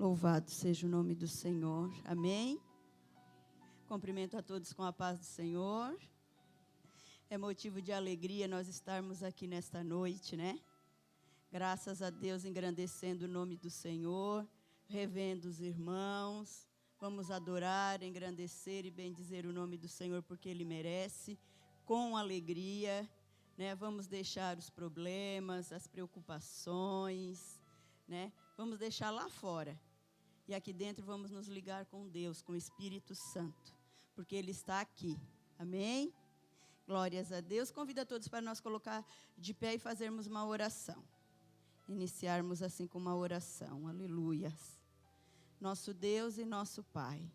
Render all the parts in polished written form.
Louvado seja o nome do Senhor. Amém? Cumprimento a todos com a paz do Senhor. É motivo de alegria nós estarmos aqui nesta noite, né? Graças a Deus, engrandecendo o nome do Senhor, revendo os irmãos. Vamos adorar, engrandecer e bendizer o nome do Senhor, porque Ele merece, com alegria, né? Vamos deixar os problemas, as preocupações, né? Vamos deixar lá fora. E aqui dentro vamos nos ligar com Deus, com o Espírito Santo, porque Ele está aqui. Amém? Glórias a Deus. Convido a todos para nós colocar de pé e fazermos uma oração. Iniciarmos assim com uma oração. Aleluias. Nosso Deus e nosso Pai,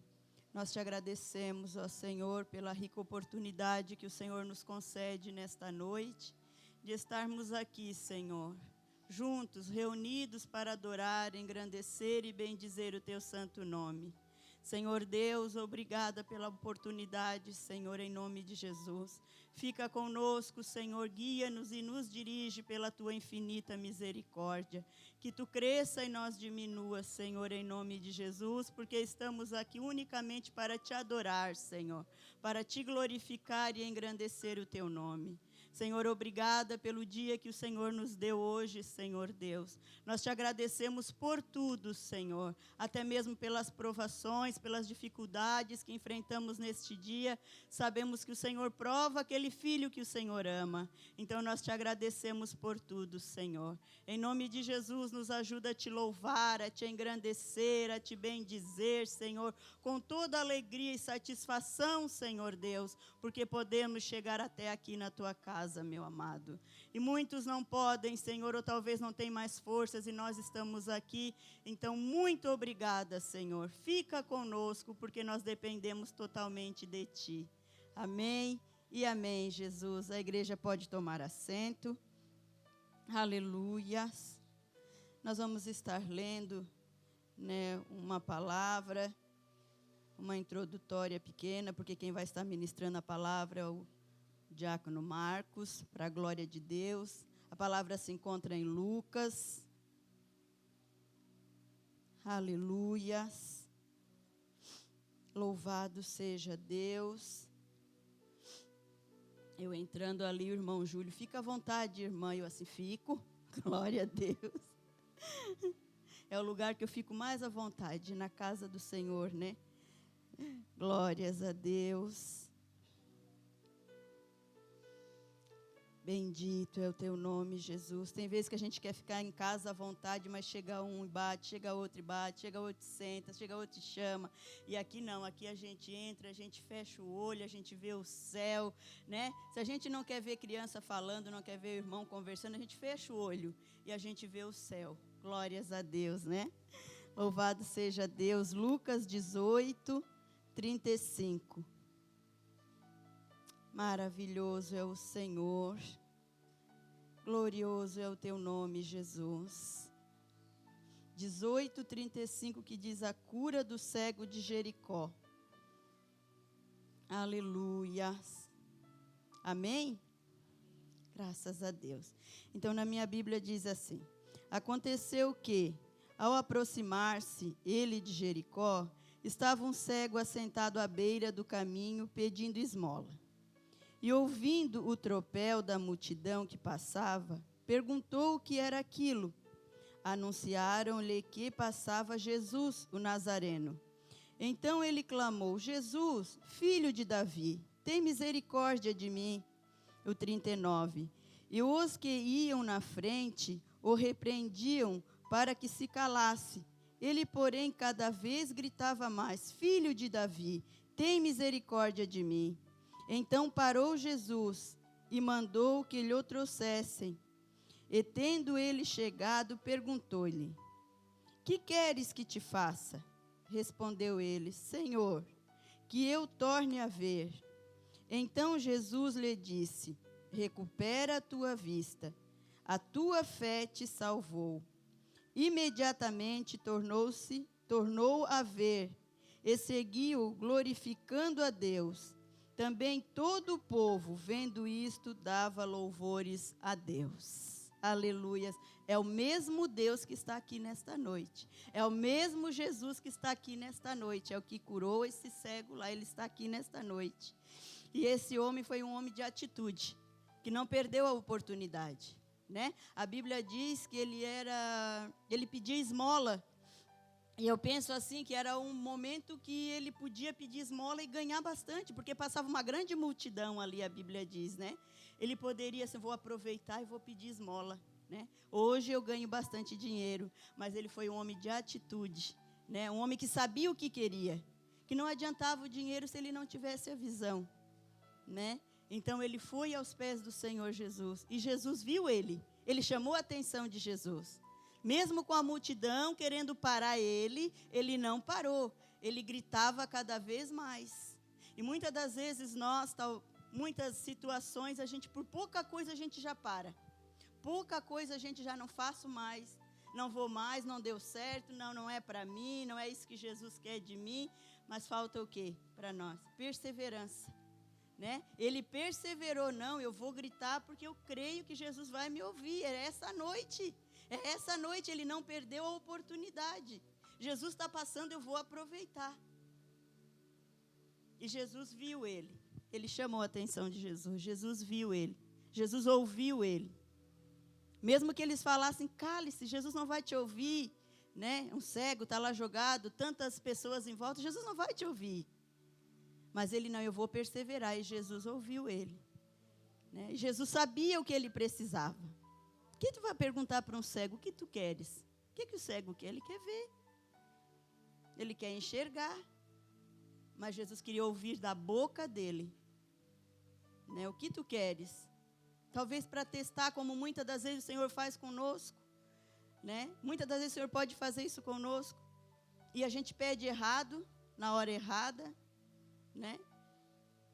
nós te agradecemos, ó Senhor, pela rica oportunidade que o Senhor nos concede nesta noite, de estarmos aqui, Senhor, juntos, reunidos para adorar, engrandecer e bendizer o teu santo nome. Senhor Deus, obrigada pela oportunidade, Senhor, em nome de Jesus. Fica conosco, Senhor, guia-nos e nos dirige pela tua infinita misericórdia. Que tu cresça e nós diminua, Senhor, em nome de Jesus, porque estamos aqui unicamente para te adorar, Senhor, para te glorificar e engrandecer o teu nome. Senhor, obrigada pelo dia que o Senhor nos deu hoje, Senhor Deus. Nós te agradecemos por tudo, Senhor, até mesmo pelas provações, pelas dificuldades que enfrentamos neste dia. Sabemos que o Senhor prova aquele filho que o Senhor ama. Então, nós te agradecemos por tudo, Senhor. Em nome de Jesus, nos ajuda a te louvar, a te engrandecer, a te bendizer, Senhor, com toda alegria e satisfação, Senhor Deus, porque podemos chegar até aqui na tua casa, meu amado. E muitos não podem, Senhor, ou talvez não tenham mais forças, e nós estamos aqui. Então, muito obrigada, Senhor. Fica conosco, porque nós dependemos totalmente de Ti. Amém e amém, Jesus. A igreja pode tomar assento. Aleluias. Nós vamos estar lendo, né, uma palavra, uma introdutória pequena, porque quem vai estar ministrando a palavra é o Diácono Marcos, para a glória de Deus. A palavra se encontra em Lucas. Aleluias. Louvado seja Deus. Eu entrando ali, o irmão Júlio, fica à vontade, irmã, eu assim fico. Glória a Deus. É o lugar que eu fico mais à vontade, na casa do Senhor, né? Glórias a Deus. Bendito é o teu nome, Jesus. Tem vezes que a gente quer ficar em casa à vontade, mas chega um e bate, chega outro e bate, chega outro e senta, chega outro e chama. E aqui não, aqui a gente entra, a gente fecha o olho, a gente vê o céu, né? Se a gente não quer ver criança falando, não quer ver o irmão conversando, a gente fecha o olho e a gente vê o céu. Glórias a Deus, né? Louvado seja Deus. Lucas 18, 35. Maravilhoso é o Senhor, glorioso é o teu nome, Jesus. 18:35, que diz a cura do cego de Jericó. Aleluia. Amém? Graças a Deus. Então, na minha Bíblia diz assim: aconteceu que, ao aproximar-se ele de Jericó, estava um cego assentado à beira do caminho pedindo esmola. E ouvindo o tropel da multidão que passava, perguntou o que era aquilo. Anunciaram-lhe que passava Jesus, o Nazareno. Então ele clamou: Jesus, filho de Davi, tem misericórdia de mim. O 39. E os que iam na frente o repreendiam para que se calasse. Ele, porém, cada vez gritava mais: Filho de Davi, tem misericórdia de mim. Então parou Jesus e mandou que lhe o trouxessem. E tendo ele chegado, perguntou-lhe: Que queres que te faça? Respondeu ele: Senhor, que eu torne a ver. Então Jesus lhe disse: Recupera a tua vista, a tua fé te salvou. Imediatamente tornou a ver e seguiu glorificando a Deus. Também todo o povo, vendo isto, dava louvores a Deus. Aleluias. É o mesmo Deus que está aqui nesta noite. É o mesmo Jesus que está aqui nesta noite. É o que curou esse cego lá, ele está aqui nesta noite. E esse homem foi um homem de atitude, que não perdeu a oportunidade, né? A Bíblia diz que ele pedia esmola. E eu penso assim, que era um momento que ele podia pedir esmola e ganhar bastante, porque passava uma grande multidão ali, a Bíblia diz, né? Ele poderia, assim, vou aproveitar e vou pedir esmola, né? Hoje eu ganho bastante dinheiro, mas ele foi um homem de atitude, né? Um homem que sabia o que queria, que não adiantava o dinheiro se ele não tivesse a visão, né? Então ele foi aos pés do Senhor Jesus, e Jesus viu ele chamou a atenção de Jesus. Mesmo com a multidão querendo parar ele não parou. Ele gritava cada vez mais. E muitas das vezes muitas situações, por pouca coisa a gente já para. Pouca coisa a gente já não faço mais. Não vou mais, não deu certo, não é para mim, não é isso que Jesus quer de mim. Mas falta o quê para nós? Perseverança. Né? Ele perseverou, não, eu vou gritar porque eu creio que Jesus vai me ouvir. É essa noite. Essa noite ele não perdeu a oportunidade. Jesus está passando, eu vou aproveitar. E Jesus viu ele. Ele chamou a atenção de Jesus. Jesus viu ele. Jesus ouviu ele. Mesmo que eles falassem, cale-se, Jesus não vai te ouvir. Né? Um cego está lá jogado, tantas pessoas em volta, Jesus não vai te ouvir. Mas ele não, eu vou perseverar. E Jesus ouviu ele. Né? Jesus sabia o que ele precisava. O que tu vai perguntar para um cego? O que tu queres? O que o cego quer? Ele quer ver. Ele quer enxergar. Mas Jesus queria ouvir da boca dele. Né? O que tu queres? Talvez para testar, como muitas das vezes o Senhor faz conosco. Né? Muitas das vezes o Senhor pode fazer isso conosco. E a gente pede errado, na hora errada. Né?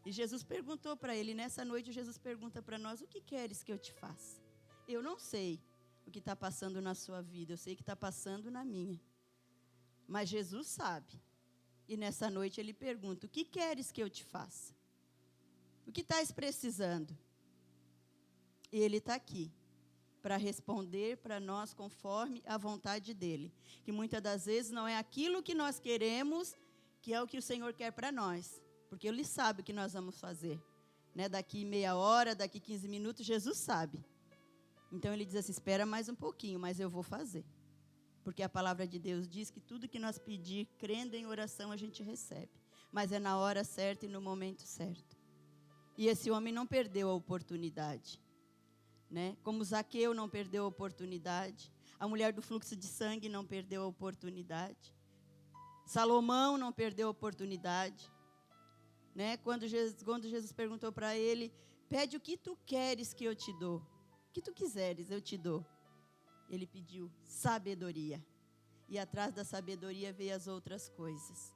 E Jesus perguntou para ele, nessa noite Jesus pergunta para nós, o que queres que eu te faça? Eu não sei o que está passando na sua vida, eu sei o que está passando na minha. Mas Jesus sabe. E nessa noite ele pergunta, o que queres que eu te faça? O que estás precisando? E ele está aqui para responder para nós conforme a vontade dele. Que muitas das vezes não é aquilo que nós queremos, que é o que o Senhor quer para nós. Porque ele sabe o que nós vamos fazer. Né? Daqui meia hora, daqui 15 minutos, Jesus sabe. Então ele diz assim, espera mais um pouquinho, mas eu vou fazer. Porque a palavra de Deus diz que tudo que nós pedir, crendo em oração, a gente recebe. Mas é na hora certa e no momento certo. E esse homem não perdeu a oportunidade. Né? Como Zaqueu não perdeu a oportunidade. A mulher do fluxo de sangue não perdeu a oportunidade. Salomão não perdeu a oportunidade. Né? Quando Jesus perguntou para ele, pede o que tu queres que eu te dou. O que tu quiseres, eu te dou. Ele pediu sabedoria. E atrás da sabedoria veio as outras coisas.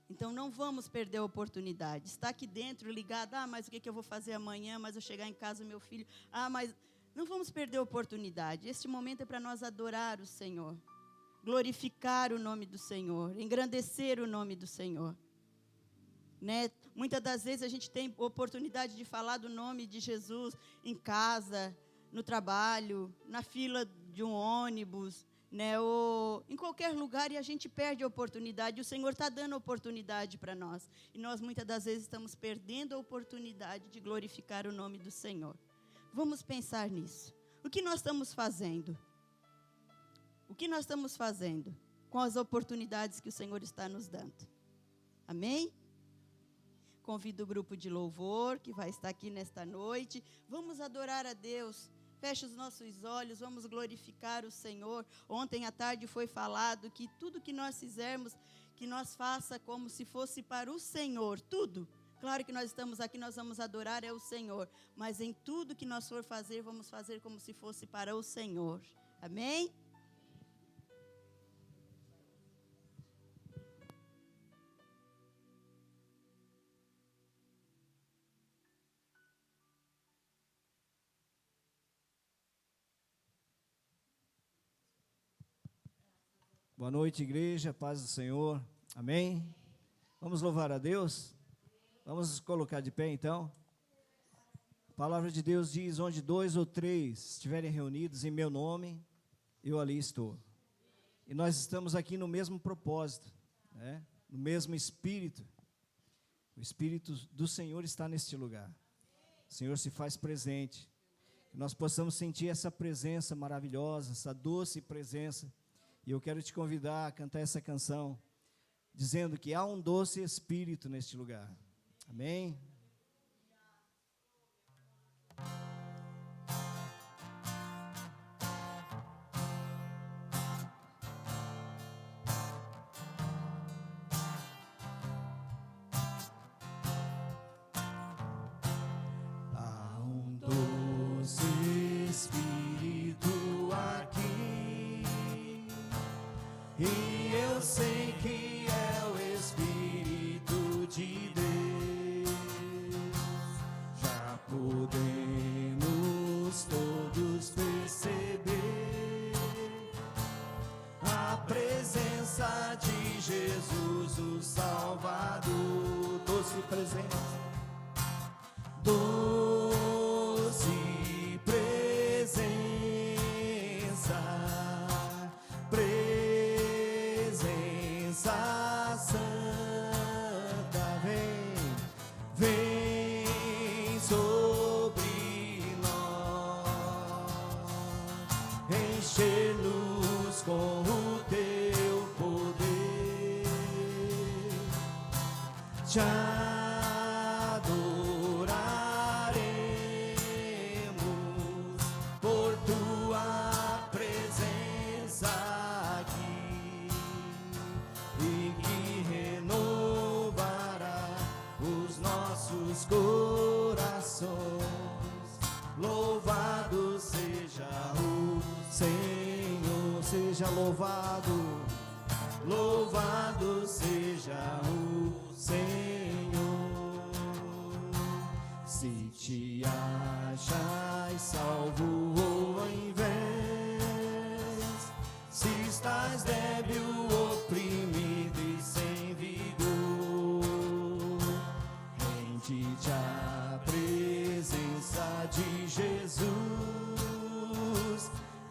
Então não vamos perder a oportunidade. Está aqui dentro ligado, mas o que eu vou fazer amanhã? Mas eu chegar em casa, meu filho, mas não vamos perder a oportunidade. Este momento é para nós adorar o Senhor. Glorificar o nome do Senhor. Engrandecer o nome do Senhor. Né? Muitas das vezes a gente tem oportunidade de falar do nome de Jesus em casa, no trabalho, na fila de um ônibus, né? Ou em qualquer lugar, e a gente perde a oportunidade. O Senhor está dando oportunidade para nós. E nós muitas das vezes estamos perdendo a oportunidade de glorificar o nome do Senhor. Vamos pensar nisso. O que nós estamos fazendo? O que nós estamos fazendo com as oportunidades que o Senhor está nos dando? Amém? Convido o grupo de louvor que vai estar aqui nesta noite. Vamos adorar a Deus. Feche os nossos olhos, vamos glorificar o Senhor. Ontem à tarde foi falado que tudo que nós fizermos, que nós faça como se fosse para o Senhor. Tudo. Claro que nós estamos aqui, nós vamos adorar é o Senhor. Mas em tudo que nós for fazer, vamos fazer como se fosse para o Senhor. Amém? Boa noite, igreja, paz do Senhor, amém? Vamos louvar a Deus? Vamos colocar de pé, então? palavra de Deus diz, onde 2 ou 3 estiverem reunidos em meu nome, eu ali estou. E nós estamos aqui no mesmo propósito, né? No mesmo Espírito. O Espírito do Senhor está neste lugar. O Senhor se faz presente. Que nós possamos sentir essa presença maravilhosa, essa doce presença. E eu quero te convidar a cantar essa canção, dizendo que há um doce Espírito neste lugar. Amém? Há um doce Espírito aqui, e eu sei que é o Espírito de Deus. Já podemos todos perceber a presença de Jesus, o Salvador. Doce presença, doce presença, presença santa, vem sobre nós, encher-nos com o teu poder, te adoraremos por tua presença aqui, e que renovará os nossos corações. Louvado seja o Senhor, seja louvado, louvado seja o Senhor. Se te achas salvo ou em vez, se estás débil, oprimido e sem vigor, rende-te à presença de Jesus,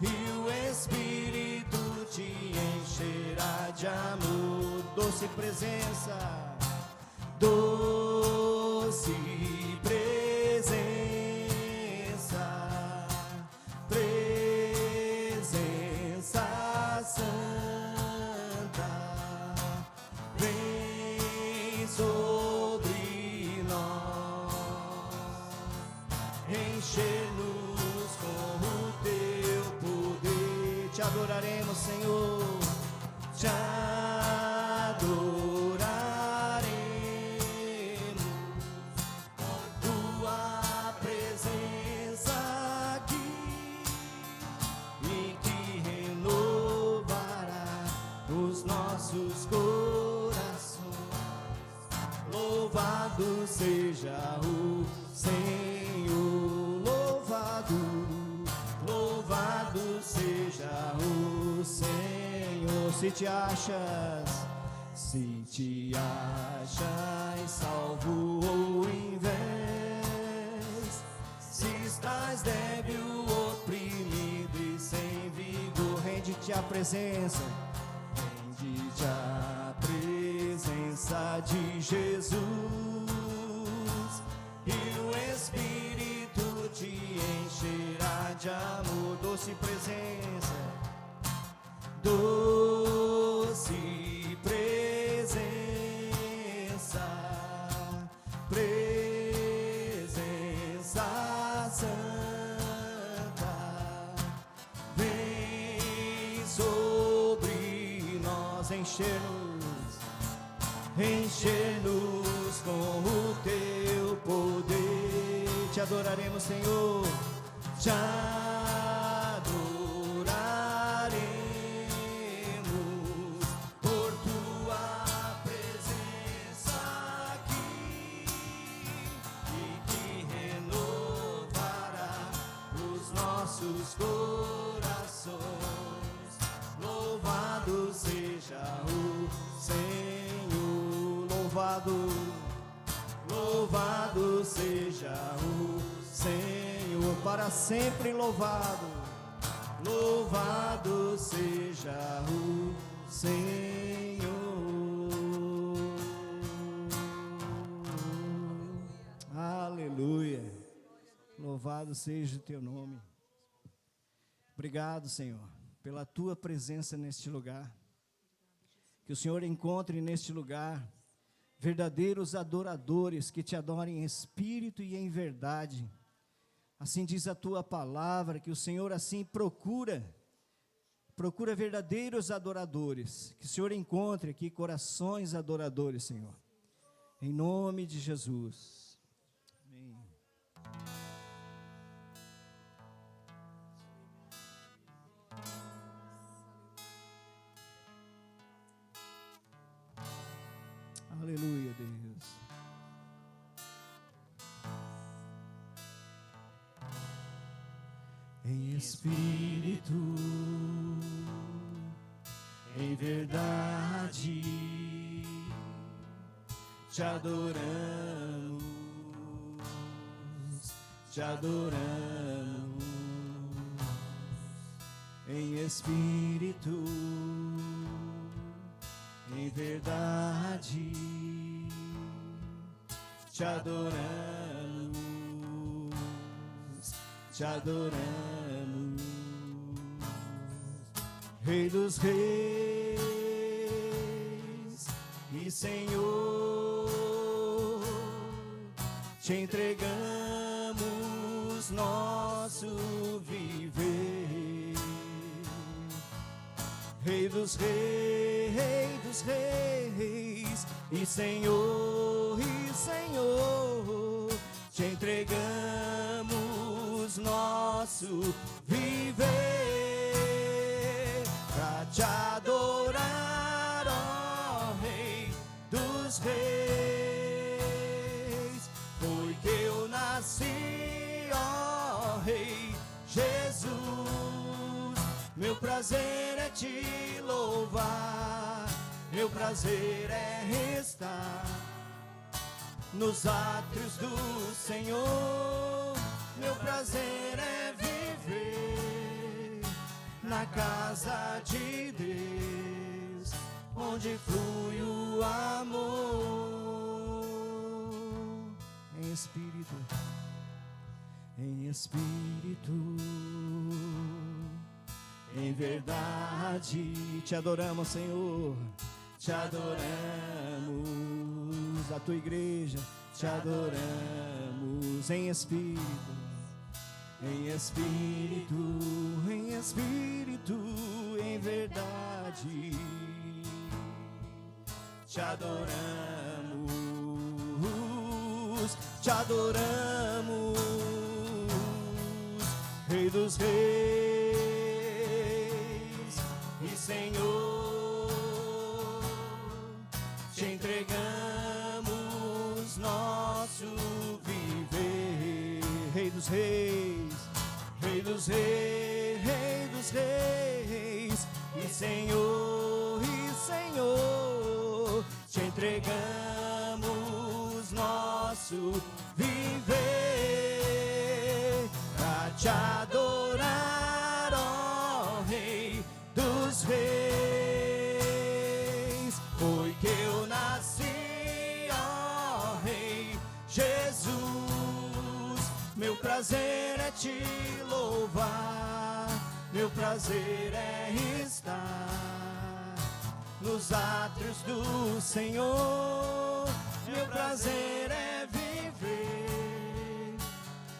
e o Espírito te encherá de amor. Doce presença, doce presença, presença santa, vem sobre nós, encher-nos com o teu poder. Te adoraremos, Senhor, te adoraremos por tua presença aqui, e que renovará os nossos corações. Louvado seja o Senhor, louvado, louvado seja o Senhor. Se te achas salvo ou em vez, se estás débil, oprimido e sem vigor, rende-te à presença, rende-te à presença de Jesus, e o Espírito te encherá de amor. Doce presença, doce presença, presença santa, vem sobre nós, encher-nos, encher-nos com o teu poder. Te adoraremos, Senhor, te adoraremos por tua presença aqui, e que renovará os nossos corações. Louvado seja o Senhor, louvado, louvado seja o Senhor. para sempre louvado. Louvado seja o Senhor. Aleluia. Louvado seja o teu nome. Obrigado, Senhor, pela tua presença neste lugar. Que o Senhor encontre neste lugar verdadeiros adoradores que te adorem em espírito e em verdade. Assim diz a tua palavra, que o Senhor assim procura verdadeiros adoradores. Que o Senhor encontre aqui corações adoradores, Senhor. Em nome de Jesus. Amém. Aleluia, Deus. Em espírito, em verdade, te adoramos, te adoramos. Em espírito, em verdade, te adoramos, te adoramos. Rei dos reis e Senhor, te entregamos nosso viver. Rei dos reis e Senhor, te entregamos nosso viver pra te adorar, ó Rei dos reis. Foi que eu nasci, ó Rei Jesus. Meu prazer é te louvar, meu prazer é estar nos átrios do Senhor. Meu prazer é viver na casa de Deus, onde flui o amor. Em espírito, em verdade, te adoramos, Senhor, te adoramos. A tua igreja, te adoramos em espírito, em verdade, te adoramos, te adoramos, Rei dos reis e Senhor, te entregamos nosso viver. Rei dos reis, Rei dos reis, Rei dos reis e Senhor, te entregamos nosso viver pra te adorar, ó Rei dos reis. Foi que eu nasci, ó Rei Jesus. Meu prazer é te louvar, meu prazer é estar nos átrios do Senhor. Meu prazer é viver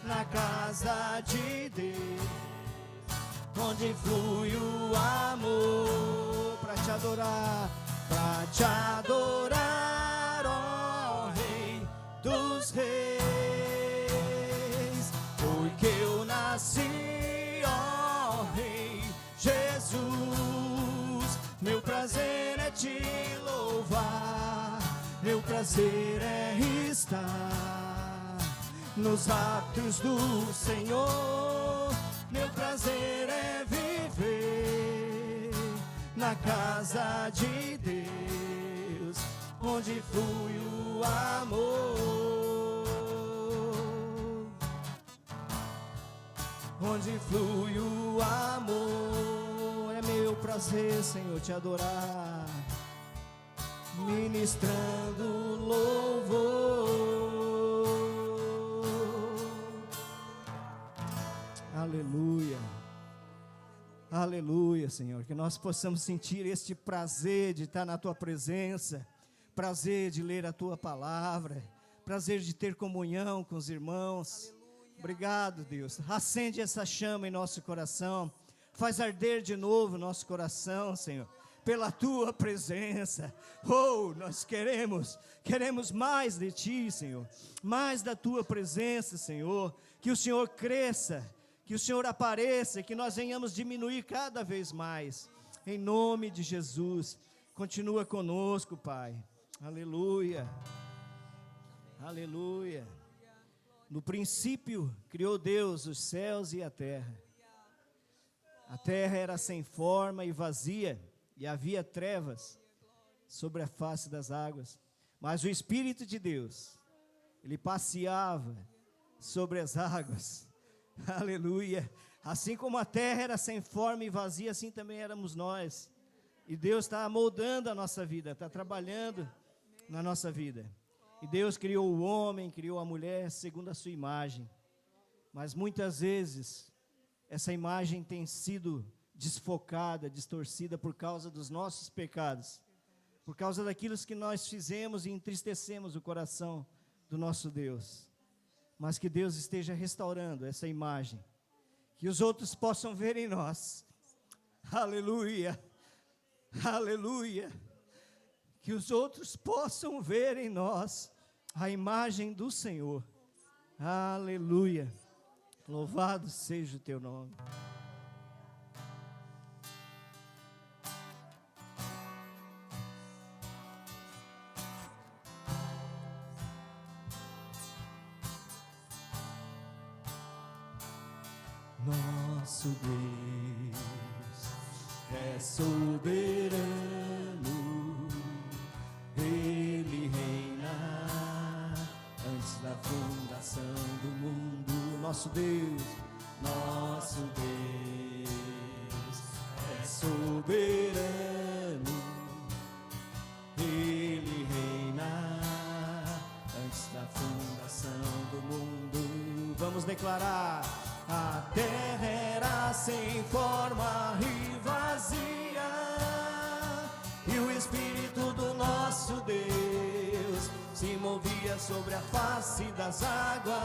na casa de Deus, onde flui o amor. Pra te adorar, ó Rei dos reis. Foi que eu nasci, ó Rei Jesus. Meu prazer é te louvar, meu prazer é estar nos átrios do Senhor. Meu prazer é viver na casa de Deus, onde flui o amor. onde flui o amor. É meu prazer, Senhor, te adorar, ministrando louvor. Aleluia. Aleluia, Senhor, que nós possamos sentir este prazer de estar na Tua presença, prazer de ler a Tua palavra, prazer de ter comunhão com os irmãos. Obrigado, Deus. Acende essa chama em nosso coração, faz arder de novo nosso coração, Senhor, pela Tua presença. Oh, nós queremos mais de Ti, Senhor, mais da Tua presença, Senhor, que o Senhor cresça, que o Senhor apareça, que nós venhamos diminuir cada vez mais, em nome de Jesus. Continua conosco, Pai. Aleluia, aleluia. No princípio criou Deus os céus e a terra. A terra era sem forma e vazia, e havia trevas sobre a face das águas. Mas o Espírito de Deus, Ele passeava sobre as águas. Aleluia. Assim como a terra era sem forma e vazia, assim também éramos nós. E Deus está moldando a nossa vida, está trabalhando na nossa vida. E Deus criou o homem, criou a mulher segundo a sua imagem. Mas muitas vezes, essa imagem tem sido desfocada, distorcida por causa dos nossos pecados. Por causa daquilo que nós fizemos e entristecemos o coração do nosso Deus. Mas que Deus esteja restaurando essa imagem, que os outros possam ver em nós, aleluia, aleluia, que os outros possam ver em nós a imagem do Senhor, aleluia, louvado seja o Teu nome. Nosso Deus é soberano, Ele reina antes da fundação do mundo. Nosso Deus é soberano, Ele reina antes da fundação do mundo. Vamos declarar: a terra era sem forma e vazia, e o Espírito do nosso Deus se movia sobre a face das águas.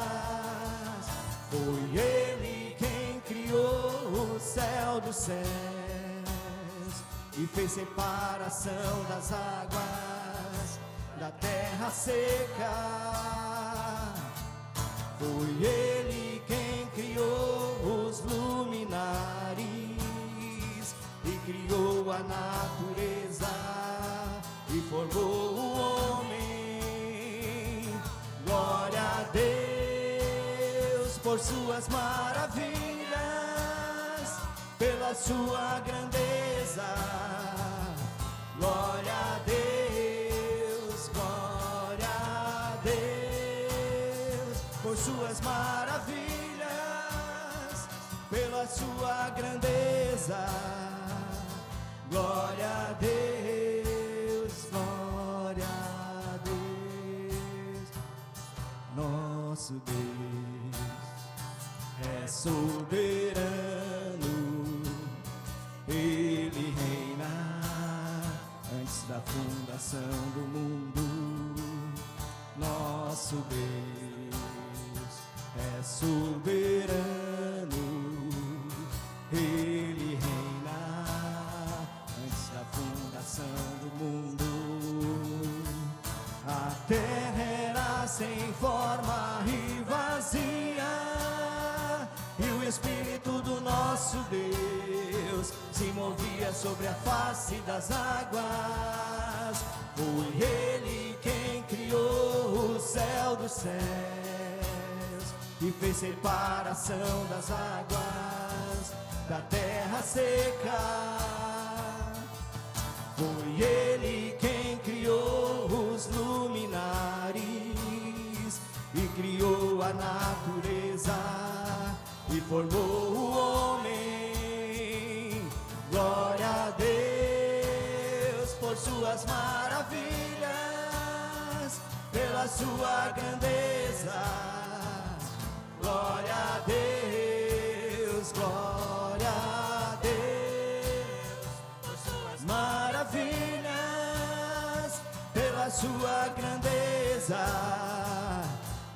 Foi Ele quem criou o céu dos céus e fez separação das águas da terra seca. Foi Ele quem criou os luminares e criou a natureza e formou o homem. Glória a Deus por suas maravilhas, pela sua grandeza. Glória a Deus, glória a Deus por suas maravilhas, pela sua grandeza. Glória a Deus, glória a Deus. Nosso Deus é soberano, Ele reina antes da fundação do mundo. Nosso Deus é soberano, Ele reina antes da fundação do mundo. A terra era sem forma e vazia, e o Espírito do nosso Deus se movia sobre a face das águas. Foi Ele quem criou o céu dos céus e fez separação das águas da terra seca. Foi Ele quem criou os luminares e criou a natureza e formou o homem. Glória a Deus por suas maravilhas, pela sua grandeza. Glória a Deus, glória a Deus por suas maravilhas, pela sua grandeza.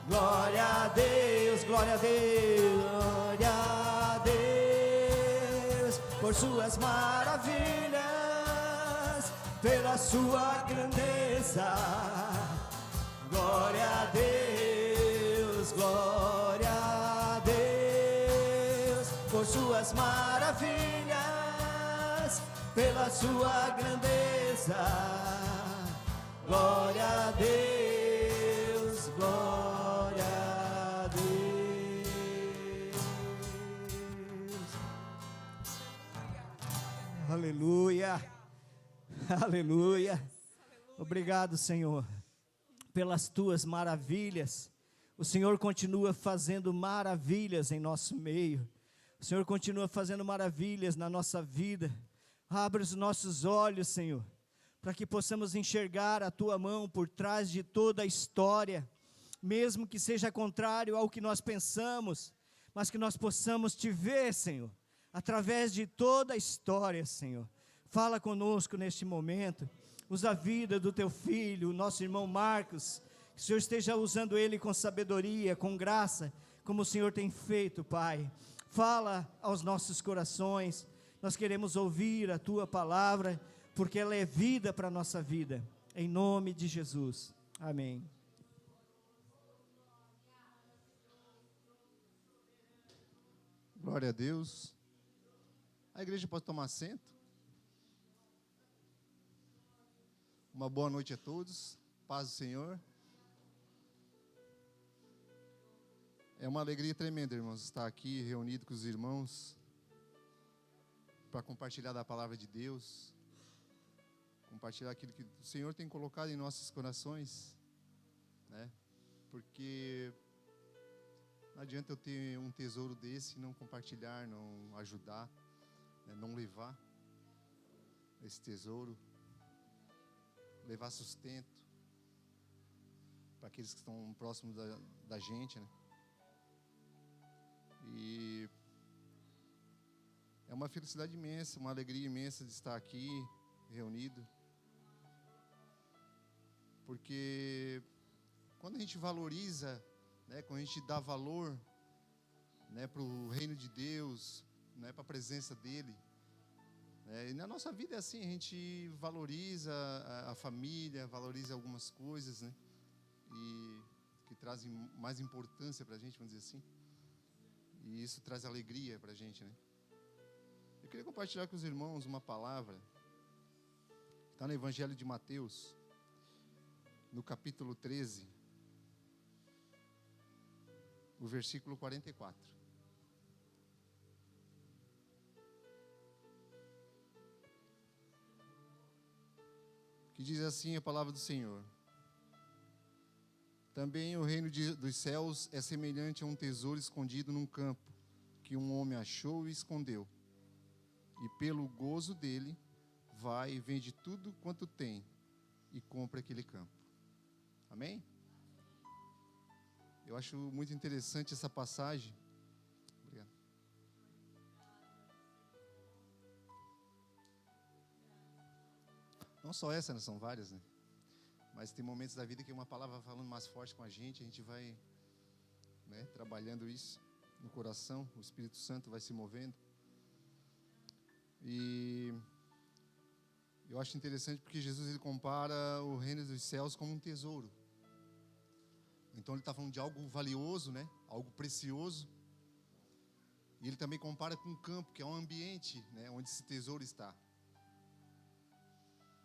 Glória a Deus, glória a Deus, glória a Deus por suas maravilhas, pela sua grandeza. Glória a Deus, glória a Deus por suas maravilhas, pela sua grandeza. Glória a Deus, glória a Deus. Aleluia, aleluia. Obrigado, Senhor, pelas tuas maravilhas. O Senhor continua fazendo maravilhas em nosso meio. O Senhor continua fazendo maravilhas na nossa vida. Abre os nossos olhos, Senhor, para que possamos enxergar a tua mão por trás de toda a história, mesmo que seja contrário ao que nós pensamos, mas que nós possamos te ver, Senhor, através de toda a história, Senhor. Fala conosco neste momento. Usa a vida do teu filho, o nosso irmão Marcos, que o Senhor esteja usando ele com sabedoria, com graça, como o Senhor tem feito, Pai. Fala aos nossos corações. Nós queremos ouvir a tua palavra, porque ela é vida para a nossa vida. Em nome de Jesus. Amém. Glória a Deus. A igreja pode tomar assento. Uma boa noite a todos. Paz do Senhor. É uma alegria tremenda, irmãos, estar aqui reunido com os irmãos para compartilhar da palavra de Deus, compartilhar aquilo que o Senhor tem colocado em nossos corações, né? Porque não adianta eu ter um tesouro desse e não compartilhar, não ajudar, né? Não levar esse tesouro, levar sustento para aqueles que estão próximos da gente, né? E é uma felicidade imensa, uma alegria imensa de estar aqui reunido, porque quando a gente valoriza, né, quando a gente dá valor, né, para o reino de Deus, né, para a presença dele, né, e na nossa vida é assim, a gente valoriza a família, valoriza algumas coisas, né, e que trazem mais importância para a gente, vamos dizer assim, e isso traz alegria para a gente, né. Eu queria compartilhar com os irmãos uma palavra, está no Evangelho de Mateus, no capítulo 13, o versículo 44. Que diz assim a palavra do Senhor: também o reino dos céus é semelhante a um tesouro escondido num campo, que um homem achou e escondeu. E pelo gozo dele, vai e vende tudo quanto tem e compra aquele campo. Amém? Eu acho muito interessante essa passagem. Obrigado. Não só essa, né? São várias, né? Mas tem momentos da vida que uma palavra falando mais forte com a gente vai, né, trabalhando isso no coração, o Espírito Santo vai se movendo. E eu acho interessante porque Jesus ele compara o reino dos céus como um tesouro. Então ele está falando de algo valioso, né? Algo precioso. E ele também compara com um campo, que é um ambiente, né, onde esse tesouro está.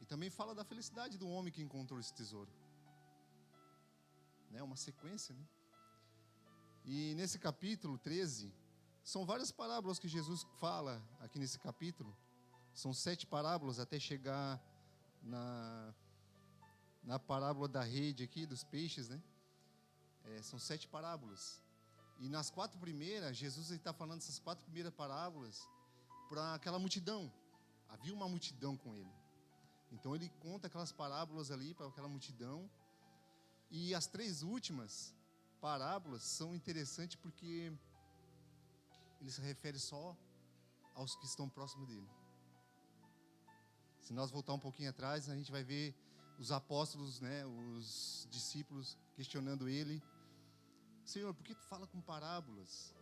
E também fala da felicidade do homem que encontrou esse tesouro. Né? Uma sequência, né? E nesse capítulo 13, são várias parábolas que Jesus fala aqui nesse capítulo. São 7 parábolas até chegar na parábola da rede aqui, dos peixes, né? São 7 parábolas. E nas 4 primeiras, Jesus está falando essas 4 primeiras parábolas para aquela multidão. Havia uma multidão com ele. Então ele conta aquelas parábolas ali para aquela multidão. E as 3 últimas parábolas são interessantes porque ele se refere só aos que estão próximos dele. Se nós voltar um pouquinho atrás, a gente vai ver os apóstolos, né, os discípulos questionando ele. Senhor, por que tu fala com parábolas?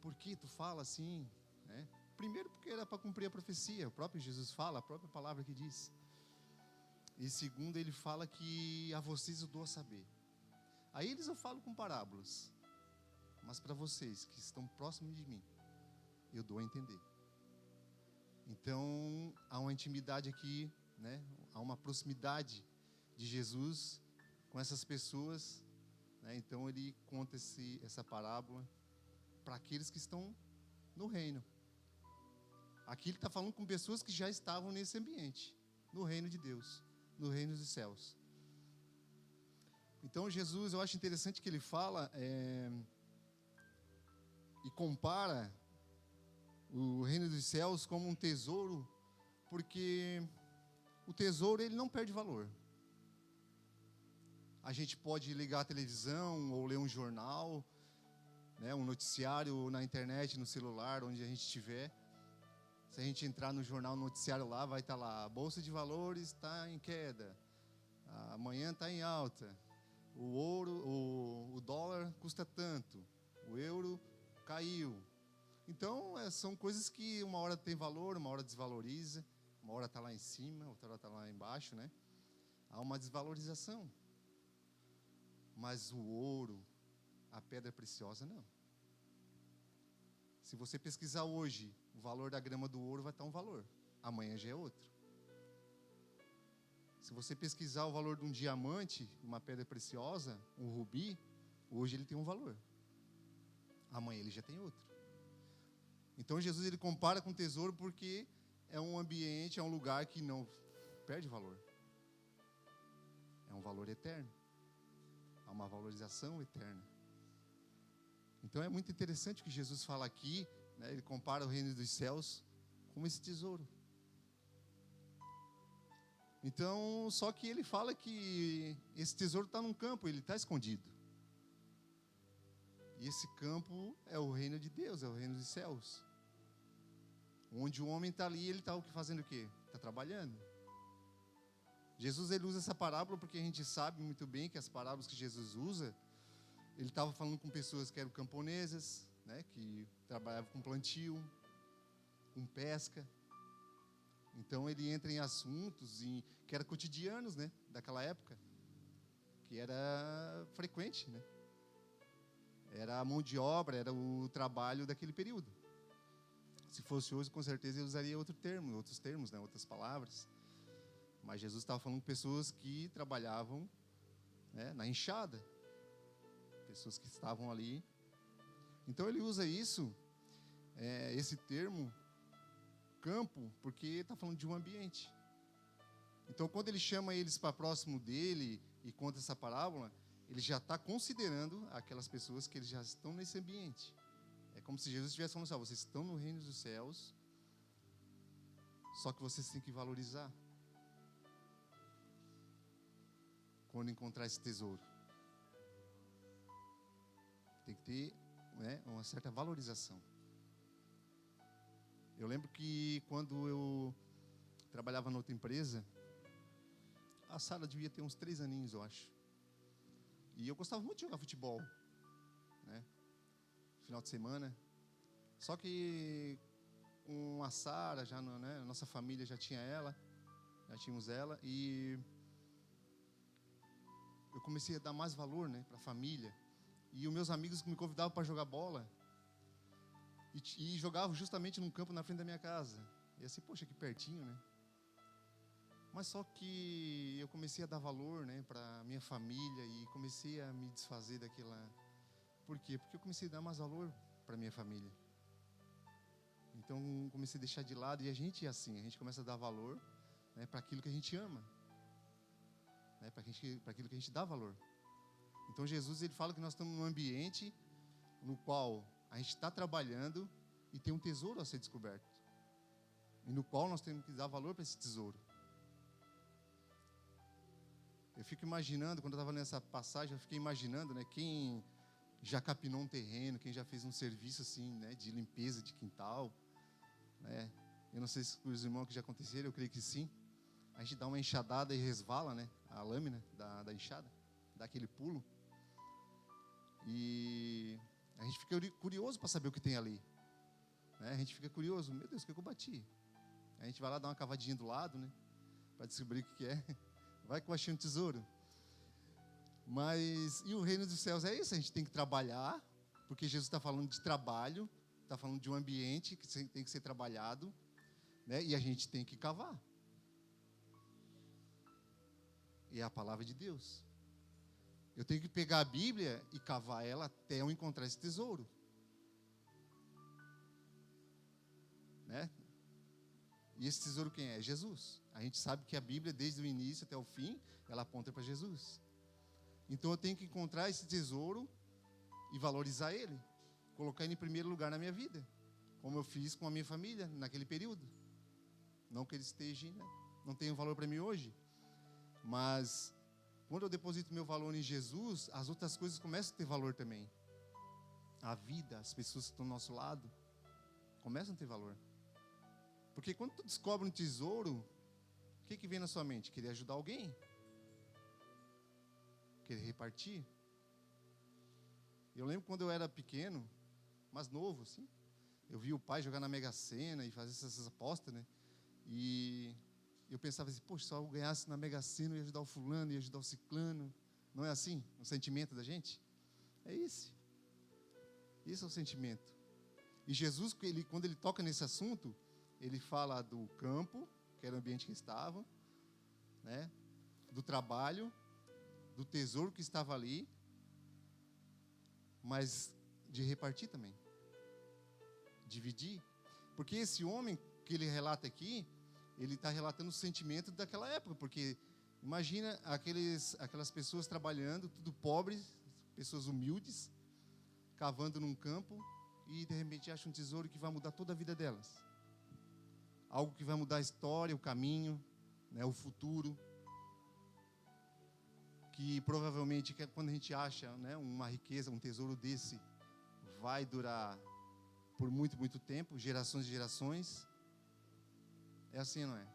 Por que tu fala assim? Né? Primeiro porque era para cumprir a profecia. O próprio Jesus fala, a própria palavra que diz. E segundo, ele fala que a vocês eu dou a saber. A eles eu falo com parábolas. Mas para vocês que estão próximos de mim, eu dou a entender. Então, há uma intimidade aqui, né? Há uma proximidade de Jesus com essas pessoas, né? Então, ele conta essa parábola para aqueles que estão no reino. Aqui ele está falando com pessoas que já estavam nesse ambiente, no reino de Deus, no reino dos céus. Então, Jesus, eu acho interessante que ele fala e compara o reino dos céus como um tesouro, porque o tesouro ele não perde valor. A gente pode ligar a televisão ou ler um jornal, né, um noticiário na internet, no celular, onde a gente estiver. Se a gente entrar no jornal, no noticiário lá, vai estar lá: a bolsa de valores está em queda, amanhã está em alta, o ouro, o dólar custa tanto, o euro caiu. Então, são coisas que uma hora tem valor, uma hora desvaloriza, uma hora está lá em cima, outra hora está lá embaixo, né? Há uma desvalorização. Mas o ouro, a pedra preciosa, não. Se você pesquisar hoje, o valor da grama do ouro vai estar um valor, amanhã já é outro. Se você pesquisar o valor de um diamante, uma pedra preciosa, um rubi, hoje ele tem um valor, amanhã ele já tem outro. Então Jesus ele compara com tesouro porque é um ambiente, é um lugar que não perde valor. É um valor eterno. Há uma valorização eterna. Então é muito interessante o que Jesus fala aqui, né? Ele compara o reino dos céus com esse tesouro. Então, só que ele fala que esse tesouro está num campo, ele está escondido. E esse campo é o reino de Deus, é o reino dos céus. Onde o homem está ali, ele está fazendo o quê? Está trabalhando. Jesus ele usa essa parábola porque a gente sabe muito bem que as parábolas que Jesus usa, ele estava falando com pessoas que eram camponesas, né, que trabalhavam com plantio, com pesca. Então ele entra em assuntos que eram cotidianos, né, daquela época, que era frequente, né? Era a mão de obra, era o trabalho daquele período. Se fosse hoje, com certeza, eu usaria outros termos, né, outras palavras. Mas Jesus estava falando com pessoas que trabalhavam, né, na enxada. Pessoas que estavam ali. Então ele usa esse termo, campo, porque está falando de um ambiente. Então quando ele chama eles para próximo dele e conta essa parábola, ele já está considerando aquelas pessoas que eles já estão nesse ambiente. É como se Jesus estivesse falando assim: vocês estão no reino dos céus, só que vocês têm que valorizar quando encontrar esse tesouro. Tem que ter, né, uma certa valorização. Eu lembro que quando eu trabalhava noutra empresa, a Sara devia ter uns 3 aninhos, eu acho. E eu gostava muito de jogar futebol, né? Final de semana. Só que com a Sara, já, né, a nossa família já tínhamos ela, e eu comecei a dar mais valor, né, para a família. E os meus amigos me convidavam para jogar bola, e jogavam justamente num campo na frente da minha casa. E assim, poxa, que pertinho, né? Mas só que eu comecei a dar valor, né, para minha família, e comecei a me desfazer daquela. Por quê? Porque eu comecei a dar mais valor para minha família. Então comecei a deixar de lado, e a gente é assim, a gente começa a dar valor, né, para aquilo que a gente ama, né, para aquilo que a gente dá valor. Então Jesus ele fala que nós estamos num ambiente no qual a gente está trabalhando e tem um tesouro a ser descoberto. E no qual nós temos que dar valor para esse tesouro. Eu fico imaginando, quando eu estava nessa passagem, eu fiquei imaginando, né, quem já capinou um terreno, quem já fez um serviço assim, né, de limpeza de quintal, né? Eu não sei se com os irmãos que já aconteceram, eu creio que sim. A gente dá uma enxadada e resvala, né, a lâmina da enxada, dá aquele pulo. E a gente fica curioso para saber o que tem ali, né? A gente fica curioso, meu Deus, o que eu bati? A gente vai lá dar uma cavadinha do lado, né, para descobrir o que é. Vai que eu achei um tesouro. Mas, e o reino dos céus é isso, a gente tem que trabalhar, porque Jesus está falando de trabalho, está falando de um ambiente que tem que ser trabalhado, né? E a gente tem que cavar. E é a palavra de Deus. Eu tenho que pegar a Bíblia e cavar ela até eu encontrar esse tesouro, né? E esse tesouro quem é? Jesus. A gente sabe que a Bíblia, desde o início até o fim, ela aponta para Jesus. Então eu tenho que encontrar esse tesouro e valorizar ele, colocar ele em primeiro lugar na minha vida, como eu fiz com a minha família naquele período. Não que ele esteja, né, não tenha valor para mim hoje, mas quando eu deposito meu valor em Jesus, as outras coisas começam a ter valor também. A vida, as pessoas que estão do nosso lado, começam a ter valor. Porque quando tu descobre um tesouro, o que vem na sua mente? Querer ajudar alguém? Querer repartir? Eu lembro quando eu era pequeno, mais novo assim, eu vi o pai jogar na Mega Sena e fazer essas apostas, né? E eu pensava assim, poxa, se eu ganhasse na Mega Sena, eu ia ajudar o fulano, ia ajudar o ciclano. Não é assim o sentimento da gente? É esse. Esse é o sentimento. E Jesus, quando ele toca nesse assunto, ele fala do campo, que era o ambiente que estavam, né? Do trabalho, do tesouro que estava ali, mas de repartir também, dividir. Porque esse homem que ele relata aqui, ele está relatando o sentimento daquela época, porque imagina aquelas pessoas trabalhando, tudo pobres, pessoas humildes, cavando num campo, e de repente acham um tesouro que vai mudar toda a vida delas. Algo que vai mudar a história, o caminho, né, o futuro. Que provavelmente, quando a gente acha, né, uma riqueza, um tesouro desse, vai durar por muito, muito tempo, gerações e gerações. É assim, não é?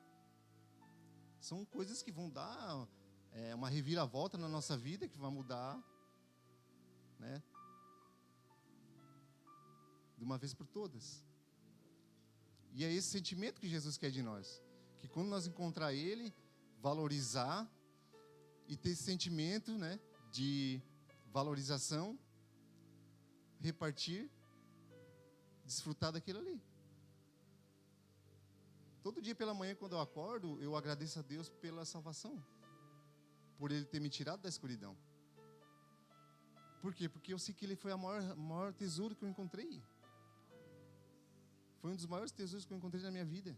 São coisas que vão dar uma reviravolta na nossa vida, que vai mudar, né, de uma vez por todas. E é esse sentimento que Jesus quer de nós. Que quando nós encontrar Ele, valorizar e ter esse sentimento, né, de valorização, repartir, desfrutar daquilo ali. Todo dia pela manhã, quando eu acordo, eu agradeço a Deus pela salvação, por Ele ter me tirado da escuridão. Por quê? Porque eu sei que Ele foi o maior tesouro que eu encontrei. Foi um dos maiores tesouros que eu encontrei na minha vida.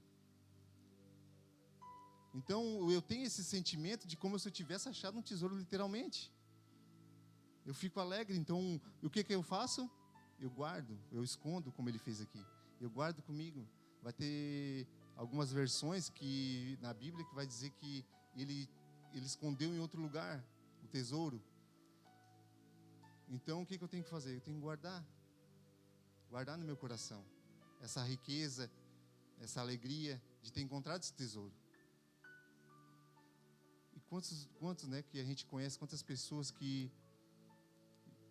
Então, eu tenho esse sentimento de como se eu tivesse achado um tesouro literalmente. Eu fico alegre, então, o que eu faço? Eu guardo, eu escondo, como ele fez aqui. Eu guardo comigo. Vai ter algumas versões que na Bíblia que vai dizer que ele escondeu em outro lugar o tesouro. Então, o que eu tenho que fazer? Eu tenho que guardar. Guardar no meu coração. Essa riqueza, essa alegria de ter encontrado esse tesouro. E quantos, né, que a gente conhece, quantas pessoas que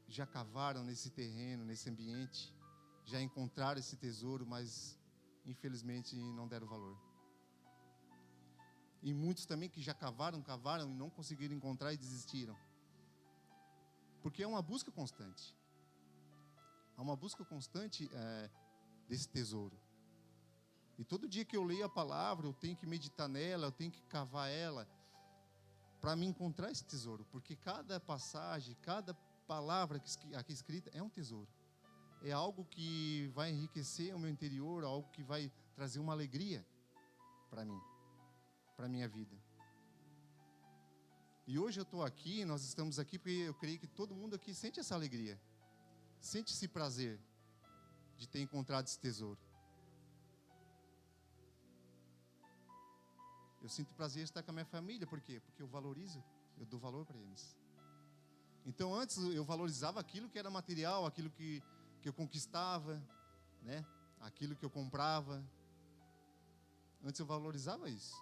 já cavaram nesse terreno, nesse ambiente, já encontraram esse tesouro, mas infelizmente não deram valor. E muitos também que já cavaram e não conseguiram encontrar e desistiram. Porque é uma busca constante. Há uma busca constante desse tesouro. E todo dia que eu leio a palavra, eu tenho que meditar nela, eu tenho que cavar ela, para me encontrar esse tesouro. Porque cada passagem, cada palavra aqui escrita é um tesouro. É algo que vai enriquecer o meu interior, algo que vai trazer uma alegria para mim, para a minha vida. E hoje eu estou aqui, nós estamos aqui porque eu creio que todo mundo aqui sente essa alegria. sente esse prazer de ter encontrado esse tesouro. Eu sinto prazer em estar com a minha família, por quê? Porque eu valorizo, eu dou valor para eles. Então antes eu valorizava aquilo que era material, aquilo que eu conquistava, né? Aquilo que eu comprava. Antes eu valorizava isso.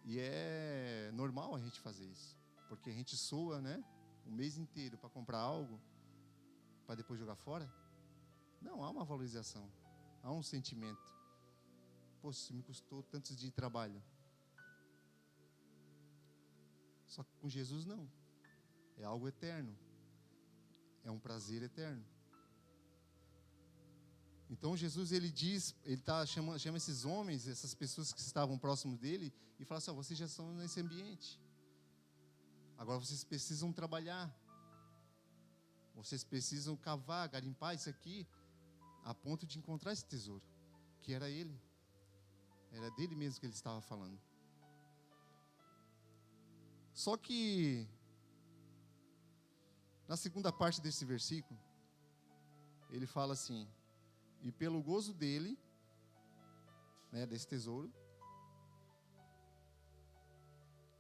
E é normal a gente fazer isso, porque a gente soa, né, o mês inteiro para comprar algo, para depois jogar fora. Não, há uma valorização, há um sentimento. Poxa, isso me custou tantos dias de trabalho. Só que com Jesus não. É algo eterno. É um prazer eterno. Então Jesus, ele diz, ele chama esses homens, essas pessoas que estavam próximos dele, e fala assim: vocês já estão nesse ambiente. Agora vocês precisam trabalhar. Vocês precisam cavar, garimpar isso aqui, a ponto de encontrar esse tesouro, que era ele. Era dele mesmo que ele estava falando. Só que, na segunda parte desse versículo, ele fala assim: e pelo gozo dele, né, desse tesouro,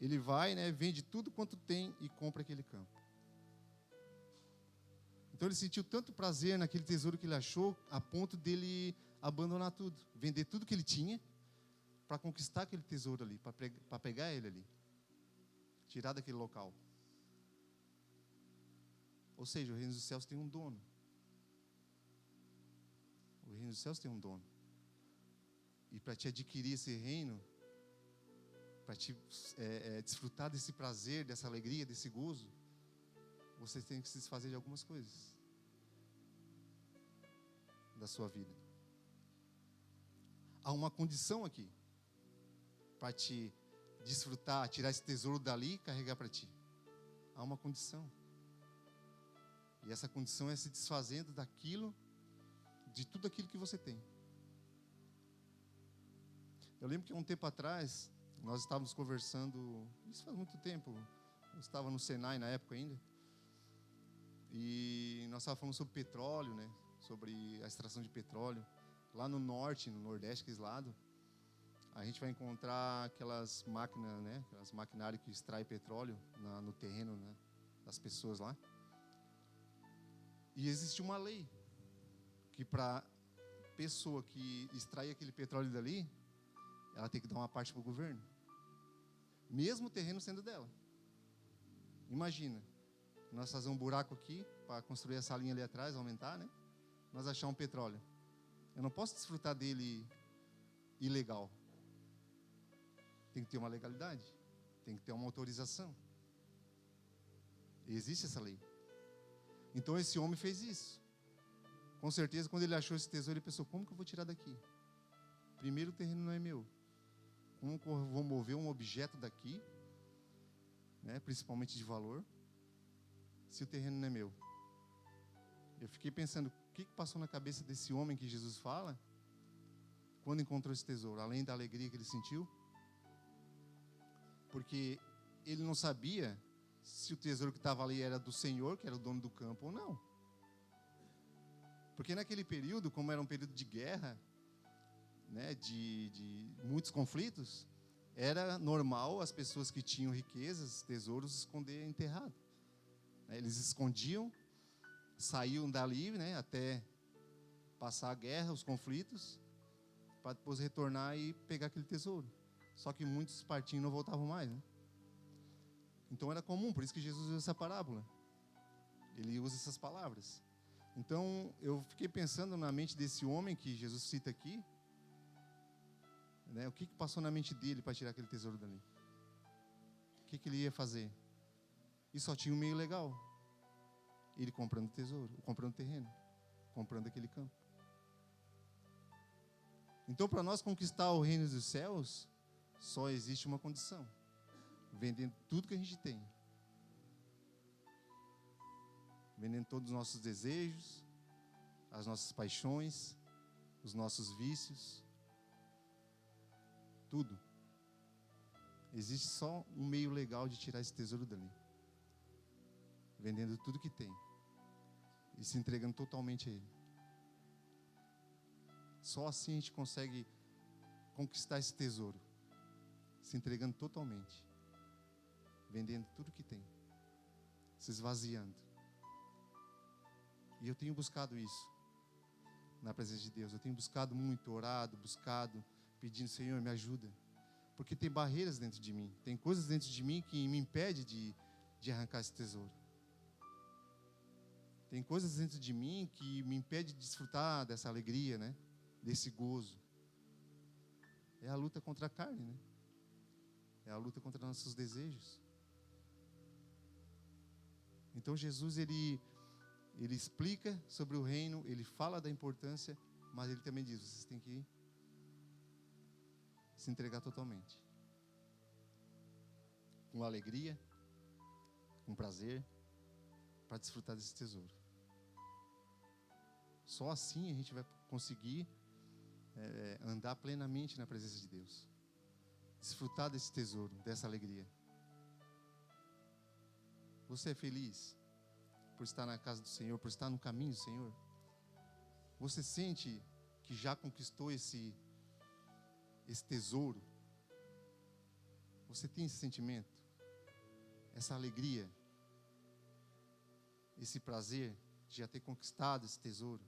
ele vai, né, vende tudo quanto tem e compra aquele campo. Então ele sentiu tanto prazer naquele tesouro que ele achou, a ponto dele abandonar tudo, vender tudo que ele tinha, para conquistar aquele tesouro ali, para pegar ele ali, tirar daquele local. Ou seja, o reino dos céus tem um dono. O reino dos céus tem um dono. E para te adquirir esse reino, para te desfrutar desse prazer, dessa alegria, desse gozo, você tem que se desfazer de algumas coisas da sua vida. Há uma condição aqui para te desfrutar, tirar esse tesouro dali e carregar para ti. Há uma condição. E essa condição é se desfazendo daquilo, de tudo aquilo que você tem. Eu lembro que há um tempo atrás, nós estávamos conversando, isso faz muito tempo, eu estava no Senai na época ainda, e nós estávamos falando sobre petróleo, né? Sobre a extração de petróleo. Lá no norte, no nordeste, aquele lado, a gente vai encontrar aquelas máquinas, né? Aquelas maquinários que extraem petróleo no terreno, né, das pessoas lá. E existe uma lei que para pessoa que extrai aquele petróleo dali, ela tem que dar uma parte para o governo, mesmo o terreno sendo dela. Imagina, nós fazer um buraco aqui para construir essa linha ali atrás, aumentar, né? Nós achar um petróleo. Eu não posso desfrutar dele ilegal. Tem que ter uma legalidade, tem que ter uma autorização. E existe essa lei. Então esse homem fez isso. Com certeza, quando ele achou esse tesouro, ele pensou: como que eu vou tirar daqui? Primeiro, o terreno não é meu. Como que eu vou mover um objeto daqui, né, principalmente de valor, se o terreno não é meu? Eu fiquei pensando, o que passou na cabeça desse homem que Jesus fala, quando encontrou esse tesouro, além da alegria que ele sentiu? Porque ele não sabia se o tesouro que estava ali era do Senhor, que era o dono do campo, ou não. Porque naquele período, como era um período de guerra, né, de muitos conflitos, era normal as pessoas que tinham riquezas, tesouros, esconder enterrado. Eles escondiam, saíam dali, né, até passar a guerra, os conflitos, para depois retornar e pegar aquele tesouro. Só que muitos partiam e não voltavam mais, né? Então era comum, por isso que Jesus usa essa parábola. Ele usa essas palavras. Então eu fiquei pensando na mente desse homem que Jesus cita aqui, né, o que passou na mente dele para tirar aquele tesouro dali? O que ele ia fazer? E só tinha um meio legal. Ele comprando tesouro, comprando terreno, comprando aquele campo. Então, para nós conquistar o reino dos céus, só existe uma condição: vendendo tudo que a gente tem, vendendo todos os nossos desejos, as nossas paixões, os nossos vícios, tudo. Existe só um meio legal de tirar esse tesouro dali. vendendo tudo que tem e se entregando totalmente a Ele. Só assim a gente consegue conquistar esse tesouro, se entregando totalmente, vendendo tudo que tem, se esvaziando. E eu tenho buscado isso na presença de Deus. Eu tenho buscado muito, orado, buscado, pedindo: Senhor, me ajuda. Porque tem barreiras dentro de mim, tem coisas dentro de mim que me impedem de arrancar esse tesouro. Tem coisas dentro de mim que me impedem de desfrutar dessa alegria, né? Desse gozo. É a luta contra a carne, né? É a luta contra nossos desejos. Então Jesus, ele explica sobre o reino, ele fala da importância, mas ele também diz: vocês têm que se entregar totalmente. Com alegria, com prazer, para desfrutar desse tesouro. Só assim a gente vai conseguir andar plenamente na presença de Deus. Desfrutar desse tesouro, dessa alegria. Você é feliz por estar na casa do Senhor, por estar no caminho do Senhor? Você sente que já conquistou esse tesouro? Você tem esse sentimento? Essa alegria? Esse prazer de já ter conquistado esse tesouro?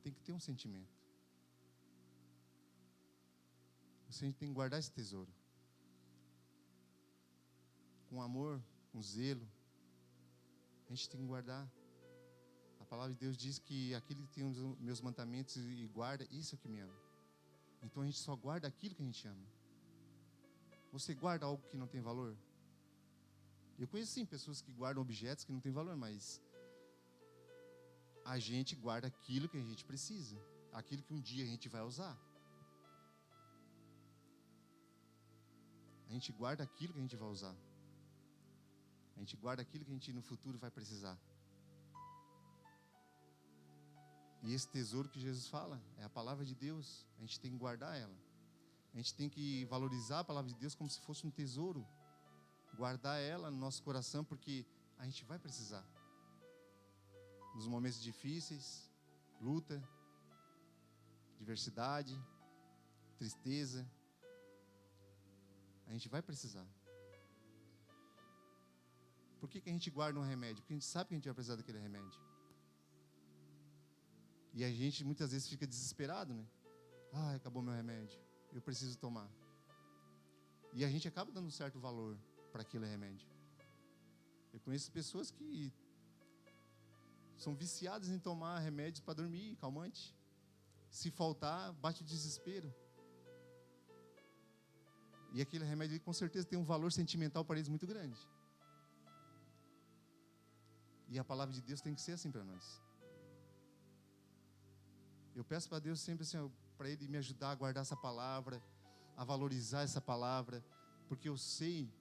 Tem que ter um sentimento. Você tem que guardar esse tesouro com amor, com zelo. A gente tem que guardar. A palavra de Deus diz que aquele que tem os meus mandamentos e guarda, isso é o que me ama. Então a gente só guarda aquilo que a gente ama. Você guarda algo que não tem valor? Eu conheço sim pessoas que guardam objetos que não têm valor, mas a gente guarda aquilo que a gente precisa, aquilo que um dia a gente vai usar. A gente guarda aquilo que a gente vai usar. A gente guarda aquilo que a gente no futuro vai precisar. E esse tesouro que Jesus fala é a palavra de Deus. A gente tem que guardar ela. A gente tem que valorizar a palavra de Deus como se fosse um tesouro. Guardar ela no nosso coração, porque a gente vai precisar. Nos momentos difíceis, luta, diversidade, tristeza, a gente vai precisar. Por que a gente guarda um remédio? Porque a gente sabe que a gente vai precisar daquele remédio. E a gente muitas vezes fica desesperado, né? Acabou meu remédio, eu preciso tomar. E a gente acaba dando um certo valor para aquele remédio. Eu conheço pessoas que são viciadas em tomar remédios para dormir, calmante. Se faltar, bate o desespero. E aquele remédio com certeza tem um valor sentimental para eles muito grande. E a palavra de Deus tem que ser assim para nós. Eu peço para Deus sempre assim, para Ele me ajudar a guardar essa palavra, a valorizar essa palavra, porque eu sei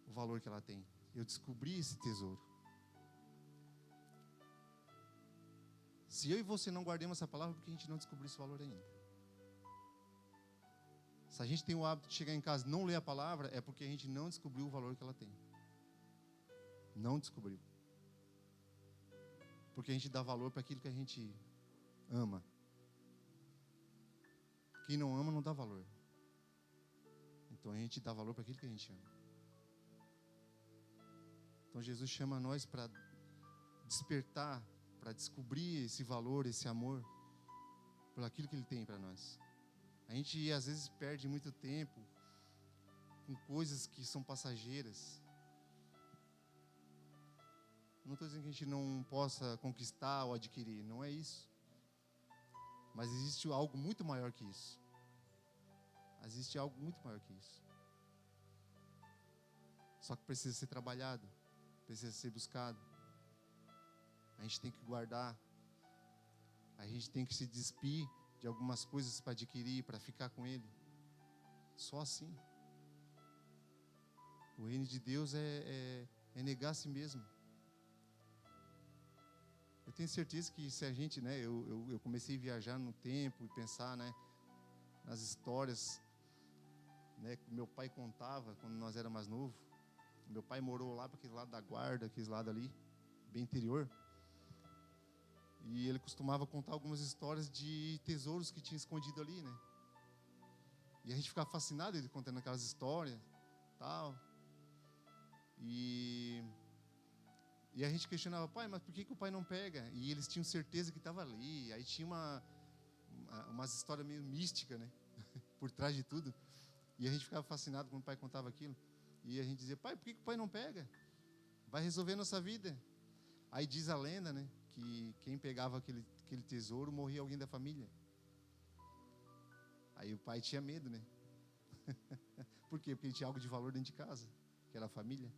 o valor que ela tem. Eu descobri esse tesouro. Se eu e você não guardemos essa palavra, porque a gente não descobriu esse valor ainda. Se a gente tem o hábito de chegar em casa e não ler a palavra, é porque a gente não descobriu o valor que ela tem. Não descobriu. Porque a gente dá valor para aquilo que a gente ama. Quem não ama não dá valor. Então a gente dá valor para aquilo que a gente ama. Então Jesus chama nós para despertar, para descobrir esse valor, esse amor, por aquilo que Ele tem para nós. A gente às vezes perde muito tempo com coisas que são passageiras. Não estou dizendo que a gente não possa conquistar ou adquirir, não é isso. Mas existe algo muito maior que isso. Existe algo muito maior que isso. Só que precisa ser trabalhado, precisa ser buscado. A gente tem que guardar. A gente tem que se despir de algumas coisas para adquirir, para ficar com Ele. Só assim. O reino de Deus é negar a si mesmo. Eu tenho certeza que se a gente, né, eu comecei a viajar no tempo e pensar, né, nas histórias né, que meu pai contava quando nós éramos mais novos. Meu pai morou lá para aquele lado da Guarda, aquele lado ali, bem interior. E ele costumava contar algumas histórias de tesouros que tinha escondido ali, né? E a gente ficava fascinado ele contando aquelas histórias, tal. E a gente questionava, pai, mas por que o pai não pega? E eles tinham certeza que estava ali. Aí tinha umas histórias meio místicas, né? Por trás de tudo. E a gente ficava fascinado quando o pai contava aquilo. E a gente dizia, pai, por que o pai não pega? Vai resolver a nossa vida. Aí diz a lenda, né? Que quem pegava aquele tesouro, morria alguém da família. Aí o pai tinha medo, né? Por quê? Porque ele tinha algo de valor dentro de casa, que era a família.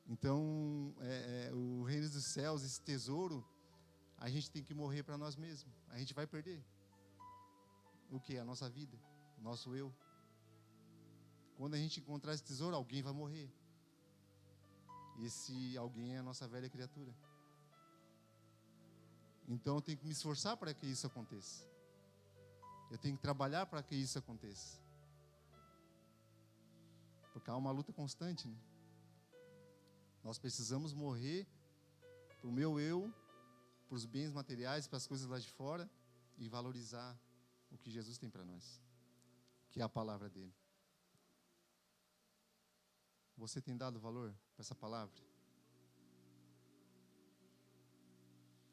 Então, o reino dos céus, esse tesouro, a gente tem que morrer para nós mesmos. A gente vai perder. O que? A nossa vida, o nosso eu. Quando a gente encontrar esse tesouro, alguém vai morrer. E esse alguém é a nossa velha criatura. Então eu tenho que me esforçar para que isso aconteça. Eu tenho que trabalhar para que isso aconteça. Porque há uma luta constante, né? Nós precisamos morrer para o meu eu, para os bens materiais, para as coisas lá de fora, e valorizar o que Jesus tem para nós, que é a palavra dele. Você tem dado valor para essa palavra?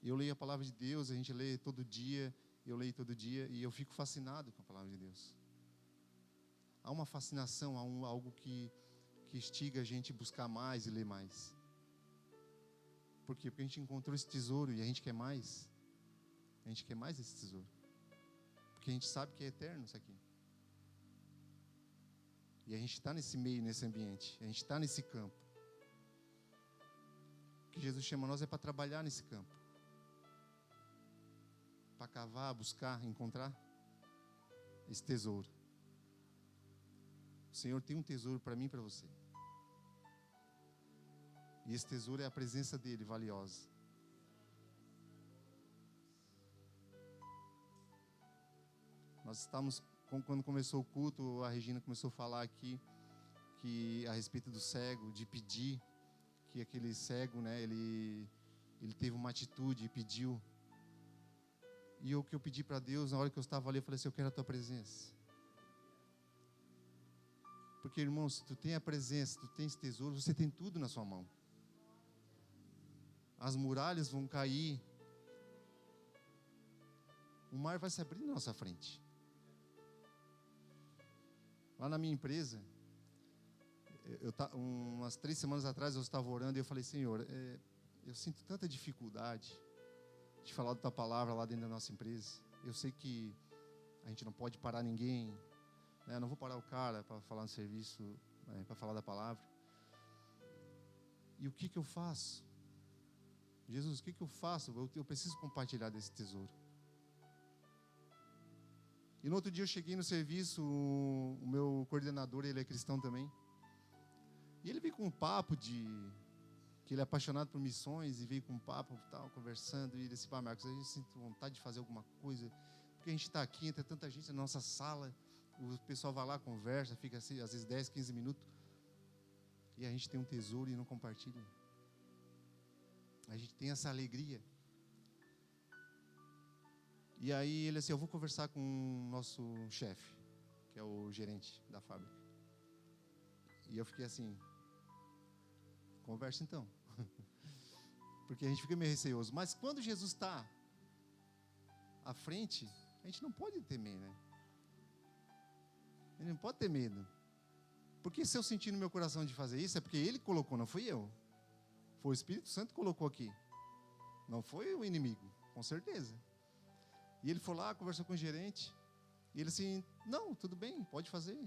Eu leio a palavra de Deus, a gente lê todo dia, eu leio todo dia, e eu fico fascinado com a palavra de Deus. Há uma fascinação, há algo que instiga a gente a buscar mais e ler mais. Por quê? Porque a gente encontrou esse tesouro e a gente quer mais. A gente quer mais esse tesouro. Porque a gente sabe que é eterno isso aqui. E a gente está nesse meio, nesse ambiente. A gente está nesse campo. O que Jesus chama nós é para trabalhar nesse campo. Para cavar, buscar, encontrar esse tesouro. O Senhor tem um tesouro para mim e para você. E esse tesouro é a presença dEle, valiosa. Nós estamos, quando começou o culto, a Regina começou a falar aqui a respeito do cego, de pedir, que aquele cego, né, ele teve uma atitude e pediu. E o que eu pedi para Deus, na hora que eu estava ali, eu falei assim, eu quero a tua presença. Porque, irmão, se tu tem a presença, se tu tem esse tesouro, você tem tudo na sua mão. As muralhas vão cair. O mar vai se abrir na nossa frente. Lá na minha empresa, umas 3 semanas atrás eu estava orando e eu falei, Senhor, eu sinto tanta dificuldade de falar da tua palavra lá dentro da nossa empresa. Eu sei que a gente não pode parar ninguém, né? Eu não vou parar o cara para falar no serviço, né, para falar da palavra. E o que eu faço? Jesus, o que eu faço? Eu preciso compartilhar desse tesouro. E no outro dia eu cheguei no serviço, o meu coordenador, ele é cristão também. E ele veio com um papo que ele é apaixonado por missões, e veio com um papo, tal, conversando, e ele disse, Marcos, a gente sente vontade de fazer alguma coisa, porque a gente está aqui, entre tanta gente na nossa sala, o pessoal vai lá, conversa, fica assim, às vezes 10, 15 minutos, e a gente tem um tesouro e não compartilha. A gente tem essa alegria. E aí ele assim, eu vou conversar com o nosso chefe, que é o gerente da fábrica. E eu fiquei assim, conversa então. Porque a gente fica meio receoso. Mas quando Jesus está à frente, a gente não pode temer, né? A gente não pode ter medo. Porque se eu sentir no meu coração de fazer isso, é porque Ele colocou, não fui eu. Foi o Espírito Santo que colocou aqui. Não foi o inimigo, com certeza. E ele foi lá, conversou com o gerente. E ele assim, não, tudo bem, pode fazer.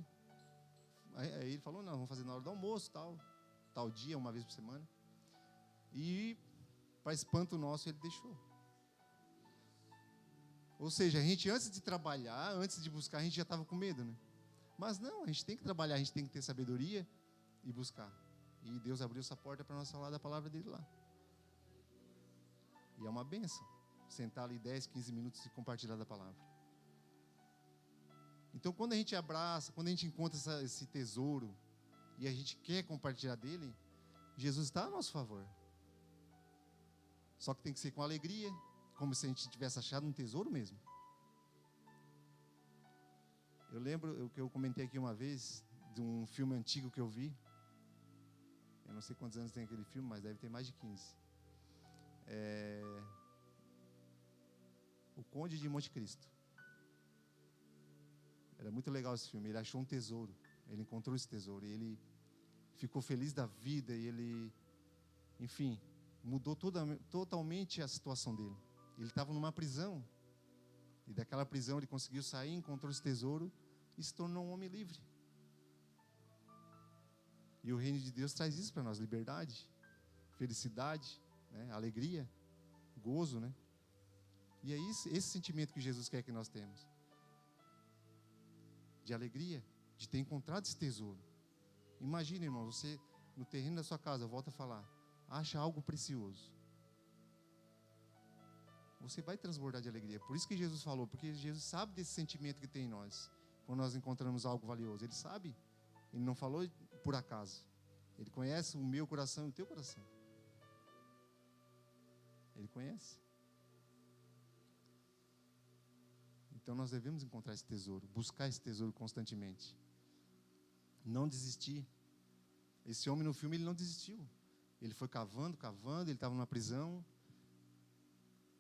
Aí ele falou, não, vamos fazer na hora do almoço, tal dia, uma vez por semana. E para espanto nosso, ele deixou. Ou seja, a gente antes de trabalhar, antes de buscar, a gente já estava com medo, né? Mas não, a gente tem que trabalhar, a gente tem que ter sabedoria e buscar. E Deus abriu essa porta para nós falar da palavra dele lá. E é uma bênção sentar ali 10, 15 minutos e compartilhar da palavra. Então, quando a gente abraça, quando a gente encontra esse tesouro e a gente quer compartilhar dele, Jesus está a nosso favor. Só que tem que ser com alegria, como se a gente tivesse achado um tesouro mesmo. Eu lembro o que eu comentei aqui uma vez, de um filme antigo que eu vi. Eu não sei quantos anos tem aquele filme, mas deve ter mais de 15. O Conde de Monte Cristo. Era muito legal esse filme. Ele achou um tesouro. Ele encontrou esse tesouro. E ele ficou feliz da vida. E ele, enfim, mudou totalmente a situação dele. Ele estava numa prisão. E daquela prisão ele conseguiu sair, encontrou esse tesouro e se tornou um homem livre. E o reino de Deus traz isso para nós: liberdade, felicidade, né? Alegria, gozo, né? E é esse sentimento que Jesus quer que nós temos. De alegria, de ter encontrado esse tesouro. Imagina, irmão, você no terreno da sua casa, volta a falar, acha algo precioso. Você vai transbordar de alegria. Por isso que Jesus falou, porque Jesus sabe desse sentimento que tem em nós, quando nós encontramos algo valioso. Ele sabe. Ele não falou por acaso. Ele conhece o meu coração e o teu coração. Ele conhece. Então nós devemos encontrar esse tesouro, buscar esse tesouro constantemente. Não desistir. Esse homem no filme, ele não desistiu. Ele foi cavando, ele estava numa prisão,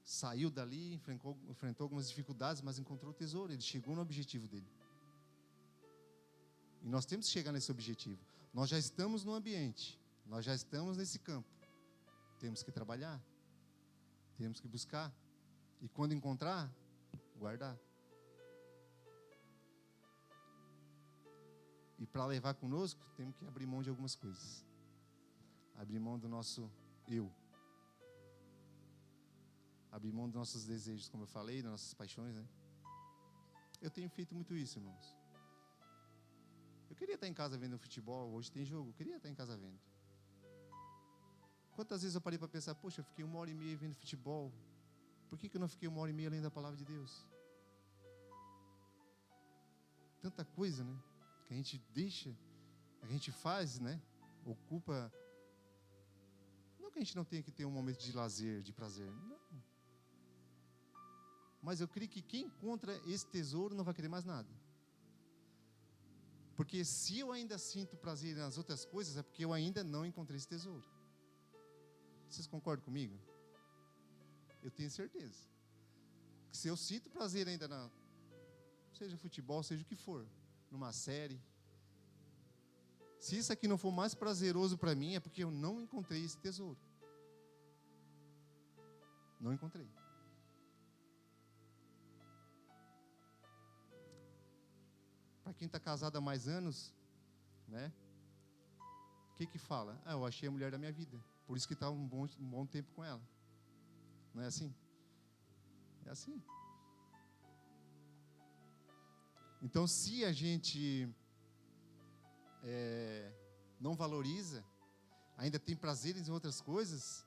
saiu dali, enfrentou algumas dificuldades, mas encontrou o tesouro. Ele chegou no objetivo dele. E nós temos que chegar nesse objetivo. Nós já estamos no ambiente, nós já estamos nesse campo. Temos que trabalhar, temos que buscar. E quando encontrar, guardar. E para levar conosco, temos que abrir mão de algumas coisas. Abrir mão do nosso eu. Abrir mão dos nossos desejos, como eu falei, das nossas paixões, né? Eu tenho feito muito isso, irmãos. Eu queria estar em casa vendo futebol, hoje tem jogo, eu queria estar em casa vendo. Quantas vezes eu parei para pensar, poxa, eu fiquei 1h30 vendo futebol, por que eu não fiquei 1h30 lendo a palavra de Deus? Tanta coisa, né? Que a gente deixa, a gente faz, né? Ocupa. Não que a gente não tenha que ter um momento de lazer, de prazer, não. Mas eu creio que quem encontra esse tesouro não vai querer mais nada. Porque se eu ainda sinto prazer nas outras coisas, é porque eu ainda não encontrei esse tesouro. Vocês concordam comigo? Eu tenho certeza. Que se eu sinto prazer ainda seja futebol, seja o que for, numa série, se isso aqui não for mais prazeroso para mim, é porque eu não encontrei esse tesouro. Não encontrei. Para quem está casado há mais anos, né? O que fala? Eu achei a mulher da minha vida. Por isso que está um bom tempo com ela. Não é assim? É assim. Então, se a gente não valoriza, ainda tem prazeres em outras coisas,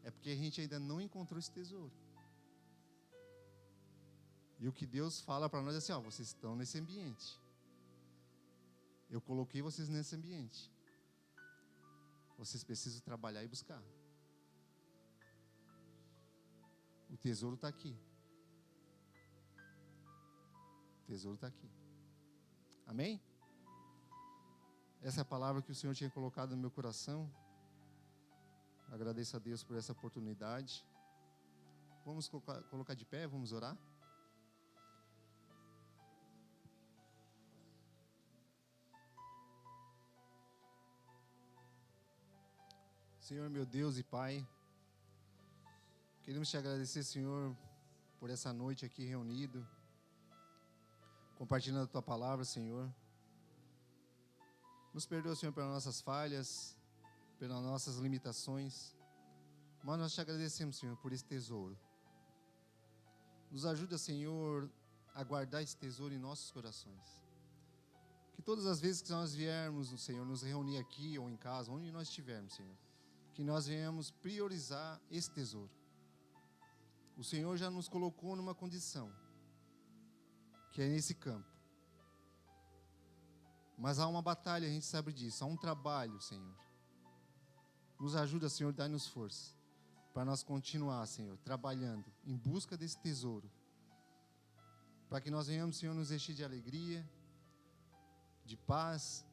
é porque a gente ainda não encontrou esse tesouro. E o que Deus fala para nós é assim, vocês estão nesse ambiente. Eu coloquei vocês nesse ambiente. Vocês precisam trabalhar e buscar. O tesouro está aqui. O tesouro está aqui. Amém? Essa é a palavra que o Senhor tinha colocado no meu coração. Agradeço a Deus por essa oportunidade. Vamos colocar de pé, vamos orar. Senhor, meu Deus e Pai, queremos te agradecer, Senhor, por essa noite aqui reunido, compartilhando a Tua palavra, Senhor. Nos perdoa, Senhor, pelas nossas falhas, pelas nossas limitações, mas nós te agradecemos, Senhor, por esse tesouro. Nos ajuda, Senhor, a guardar esse tesouro em nossos corações. Que todas as vezes que nós viermos, Senhor, nos reunir aqui ou em casa, onde nós estivermos, Senhor, que nós venhamos priorizar esse tesouro. O Senhor já nos colocou numa condição, que é nesse campo. Mas há uma batalha, a gente sabe disso, há um trabalho, Senhor. Nos ajuda, Senhor, dá-nos força para nós continuar, Senhor, trabalhando em busca desse tesouro. Para que nós venhamos, Senhor, nos encher de alegria, de paz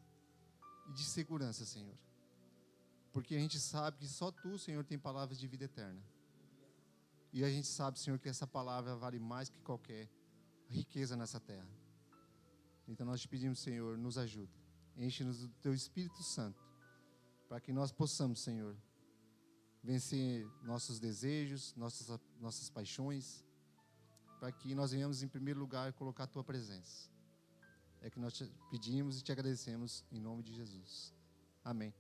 e de segurança, Senhor. Porque a gente sabe que só Tu, Senhor, tem palavras de vida eterna. E a gente sabe, Senhor, que essa palavra vale mais que qualquer riqueza nessa terra. Então nós te pedimos, Senhor, nos ajuda. Enche-nos do Teu Espírito Santo, para que nós possamos, Senhor, vencer nossos desejos, nossas paixões, para que nós venhamos, em primeiro lugar, colocar a Tua presença. É que nós te pedimos e te agradecemos, em nome de Jesus. Amém.